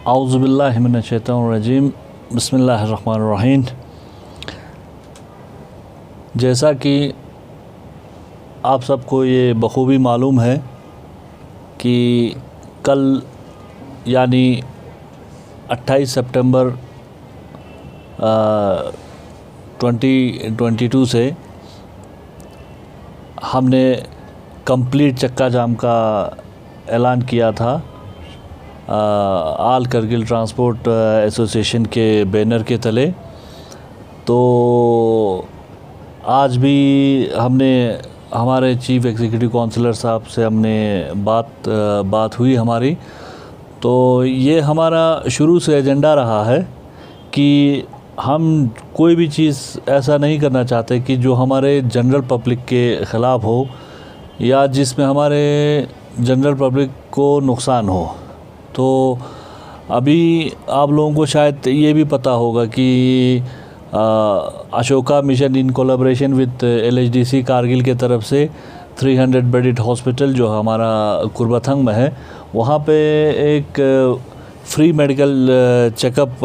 औज़ुबिल्लाहि मिनश्शैतानिर्रजीम बिस्मिल्लाहिर्रहमानिर्रहीम। जैसा कि आप सबको ये बखूबी मालूम है कि कल यानी 28 सितंबर 2022 से हमने कंप्लीट चक्का जाम का ऐलान किया था आल करगिल ट्रांसपोर्ट एसोसिएशन के बैनर के तले। तो आज भी हमने हमारे चीफ़ एग्जीक्यूटिव काउंसलर साहब से हमने बात हुई हमारी। तो ये हमारा शुरू से एजेंडा रहा है कि हम कोई भी चीज़ ऐसा नहीं करना चाहते कि जो हमारे जनरल पब्लिक के ख़िलाफ़ हो या जिसमें हमारे जनरल पब्लिक को नुकसान हो। तो अभी आप लोगों को शायद ये भी पता होगा कि Ashoka mission in collaboration with LHDC Kargil के तरफ से 300 बेडेड हॉस्पिटल जो हमारा कुर्बाथंग में है, वहाँ पे एक फ्री मेडिकल चेकअप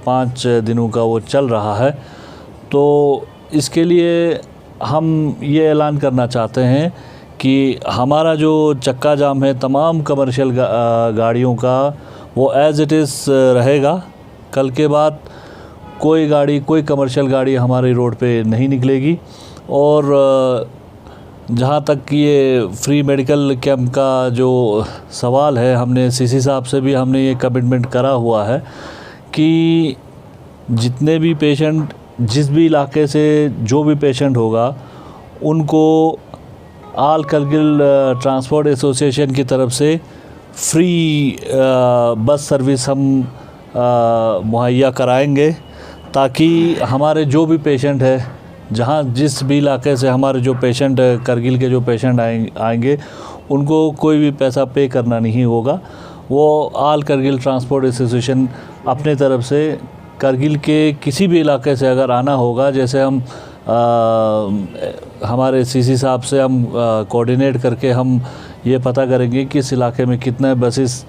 5 दिनों का वो चल रहा है। तो इसके लिए हम ये ऐलान करना चाहते हैं कि हमारा जो चक्का जाम है तमाम कमर्शियल गाड़ियों का वो एज़ इट इज़ रहेगा। कल के बाद कोई कमर्शियल गाड़ी हमारे रोड पे नहीं निकलेगी। और जहाँ तक ये फ्री मेडिकल कैंप का जो सवाल है, हमने CC साहब से भी हमने ये कमिटमेंट करा हुआ है कि जितने भी पेशेंट जिस भी इलाके से जो भी पेशेंट होगा उनको आल करगिल ट्रांसपोर्ट एसोसिएशन की तरफ से फ्री बस सर्विस हम मुहैया कराएंगे, ताकि हमारे जो भी पेशेंट है, जहाँ जिस भी इलाके से हमारे जो पेशेंट करगिल के जो पेशेंट आएंगे उनको कोई भी पैसा पे करना नहीं होगा। वो आल करगिल ट्रांसपोर्ट एसोसिएशन अपने तरफ से करगिल के किसी भी इलाके से अगर आना होगा, जैसे हम हमारे CC साहब से हम कोऑर्डिनेट करके हम ये पता करेंगे किस इलाके में कितने बसेस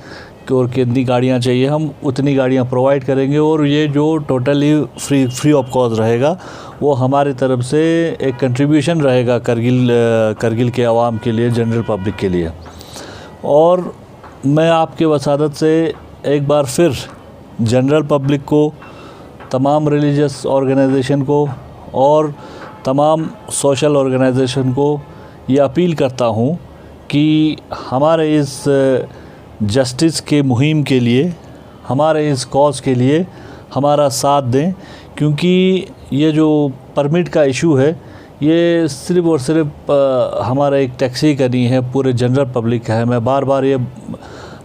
और कितनी गाड़ियाँ चाहिए, हम उतनी गाड़ियाँ प्रोवाइड करेंगे। और ये जो टोटली फ्री ऑफ कॉस्ट रहेगा वो हमारी तरफ से एक कंट्रीब्यूशन रहेगा करगिल के आवाम के लिए, जनरल पब्लिक के लिए। और मैं आपके वसादत से एक बार फिर जनरल पब्लिक को, तमाम रिलीजियस ऑर्गेनाइजेशन को और तमाम सोशल ऑर्गेनाइजेशन को ये अपील करता हूँ कि हमारे इस जस्टिस के मुहिम के लिए, हमारे इस कॉज़ के लिए हमारा साथ दें। क्योंकि ये जो परमिट का इशू है ये सिर्फ़ और सिर्फ हमारा एक टैक्सी का नहीं है, पूरे जनरल पब्लिक का है। मैं बार बार ये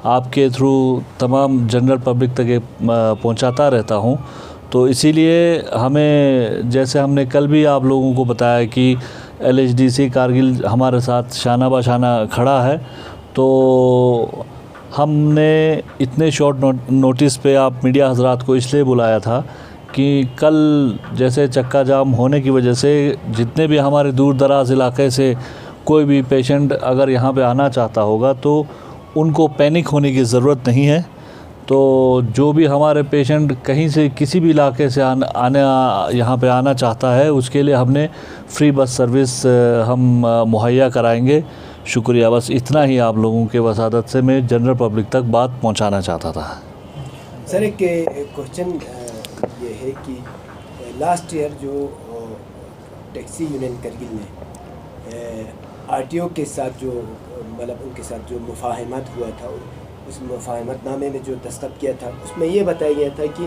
आपके थ्रू तमाम जनरल पब्लिक तक पहुंचाता रहता हूं। तो इसीलिए हमें, जैसे हमने कल भी आप लोगों को बताया कि LHDC कारगिल हमारे साथ शाना बाशाना खड़ा है। तो हमने इतने शॉर्ट नोटिस पे आप मीडिया हजरात को इसलिए बुलाया था कि कल जैसे चक्का जाम होने की वजह से जितने भी हमारे दूर दराज इलाके से कोई भी पेशेंट अगर यहाँ पे आना चाहता होगा तो उनको पैनिक होने की ज़रूरत नहीं है। तो जो भी हमारे पेशेंट कहीं से किसी भी इलाके से यहाँ पे आना चाहता है उसके लिए हमने फ्री बस सर्विस हम मुहैया कराएंगे। शुक्रिया। बस इतना ही आप लोगों के वसादत से मैं जनरल पब्लिक तक बात पहुंचाना चाहता था। सर, एक क्वेश्चन ये है कि लास्ट ईयर जो टैक्सी यूनियन करगिल ने RTO के साथ जो मतलब उनके साथ जो मुफाहमत हुआ था, उस मुफाहमतनामे में जो दस्तखत किया था उसमें ये बताया गया था कि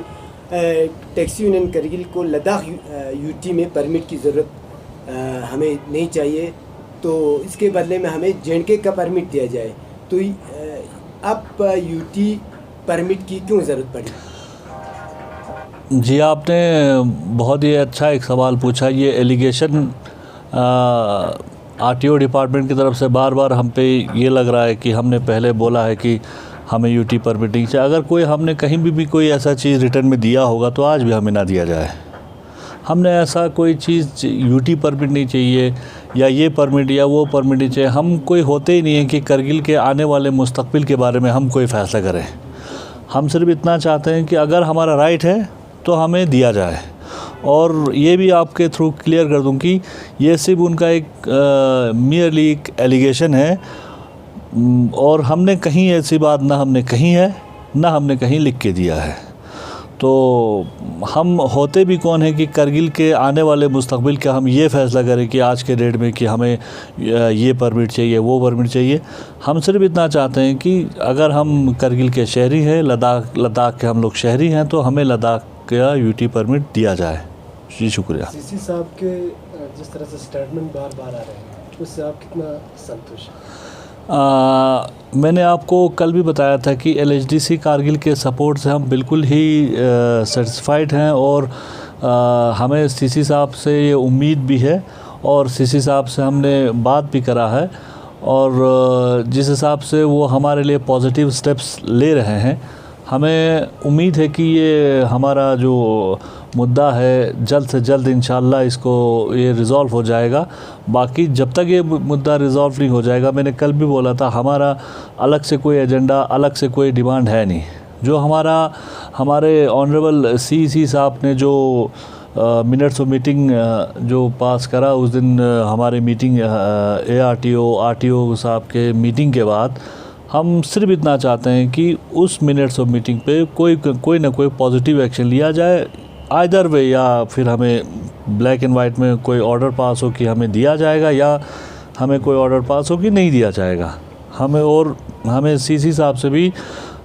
टैक्सी यूनियन करगिल को लद्दाख UT में परमिट की ज़रूरत हमें नहीं चाहिए, तो इसके बदले में हमें JNK का परमिट दिया जाए। तो अब UT परमिट की क्यों ज़रूरत पड़ी? जी, आपने बहुत ही अच्छा एक सवाल पूछा। ये एलिगेशन RTO डिपार्टमेंट की तरफ से बार बार हम पे ये लग रहा है कि हमने पहले बोला है कि हमें UT परमिट नहीं चाहिए। अगर कोई हमने कहीं भी कोई ऐसा चीज़ रिटर्न में दिया होगा तो आज भी हमें ना दिया जाए। हमने ऐसा कोई चीज़ UT परमिट नहीं चाहिए या ये परमिट या वो परमिट नहीं चाहिए। हम कोई होते ही नहीं है कि करगिल के आने वाले मुस्तकबिल के बारे में हम कोई फ़ैसला करें। हम सिर्फ इतना चाहते हैं कि अगर हमारा राइट है तो हमें दिया जाए। और ये भी आपके थ्रू क्लियर कर दूं कि ये सिर्फ उनका एक मियरली एक एलिगेशन है, और हमने कहीं ऐसी बात ना हमने कही है ना हमने कहीं लिख के दिया है। तो हम होते भी कौन है कि करगिल के आने वाले मुस्तकबिल का हम ये फ़ैसला करें कि आज के डेट में कि हमें ये परमिट चाहिए वो परमिट चाहिए। हम सिर्फ इतना चाहते हैं कि अगर हम करगिल के शहरी हैं, लद्दाख के हम लोग शहरी हैं, तो हमें लद्दाख का यूटी परमिट दिया जाए। जी शुक्रिया। सीसी साहब के जिस तरह से स्टेटमेंट बार बार आ रहे हैं, उससे आप कितना संतुष्ट हैं? मैंने आपको कल भी बताया था कि LHDC कारगिल के सपोर्ट से हम बिल्कुल ही सेटिस्फाइड हैं, और हमें सीसी साहब से ये उम्मीद भी है, और सीसी साहब से हमने बात भी करा है, और जिस हिसाब से वो हमारे लिए पॉजिटिव स्टेप्स ले रहे हैं, हमें उम्मीद है कि ये हमारा जो मुद्दा है जल्द से जल्द इंशाल्लाह इसको ये रिज़ॉल्व हो जाएगा। बाकी जब तक ये मुद्दा रिज़ॉल्व नहीं हो जाएगा, मैंने कल भी बोला था, हमारा अलग से कोई एजेंडा, अलग से कोई डिमांड है नहीं। जो हमारे ऑनरेबल CEC साहब ने जो मिनट्स ऑफ मीटिंग जो पास करा उस दिन हमारे मीटिंग RTO साहब के मीटिंग के बाद, हम सिर्फ इतना चाहते हैं कि उस मिनट्स ऑफ मीटिंग पे कोई ना कोई पॉजिटिव एक्शन लिया जाए, आइदर वे, या फिर हमें ब्लैक एंड वाइट में कोई ऑर्डर पास हो कि हमें दिया जाएगा, या हमें कोई ऑर्डर पास हो कि नहीं दिया जाएगा। हमें CC साहब से भी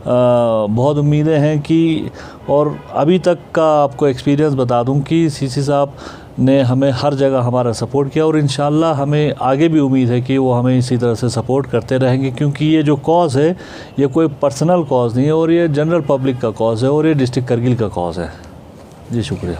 बहुत उम्मीदें हैं कि, और अभी तक का आपको एक्सपीरियंस बता दूं कि CC साहब ने हमें हर जगह हमारा सपोर्ट किया, और इंशाल्लाह हमें आगे भी उम्मीद है कि वो हमें इसी तरह से सपोर्ट करते रहेंगे, क्योंकि ये जो कॉज़ है ये कोई पर्सनल कॉज़ नहीं है, और ये जनरल पब्लिक का कॉज़ है, और ये डिस्ट्रिक्ट करगिल का कॉज़ है। जी शुक्रिया।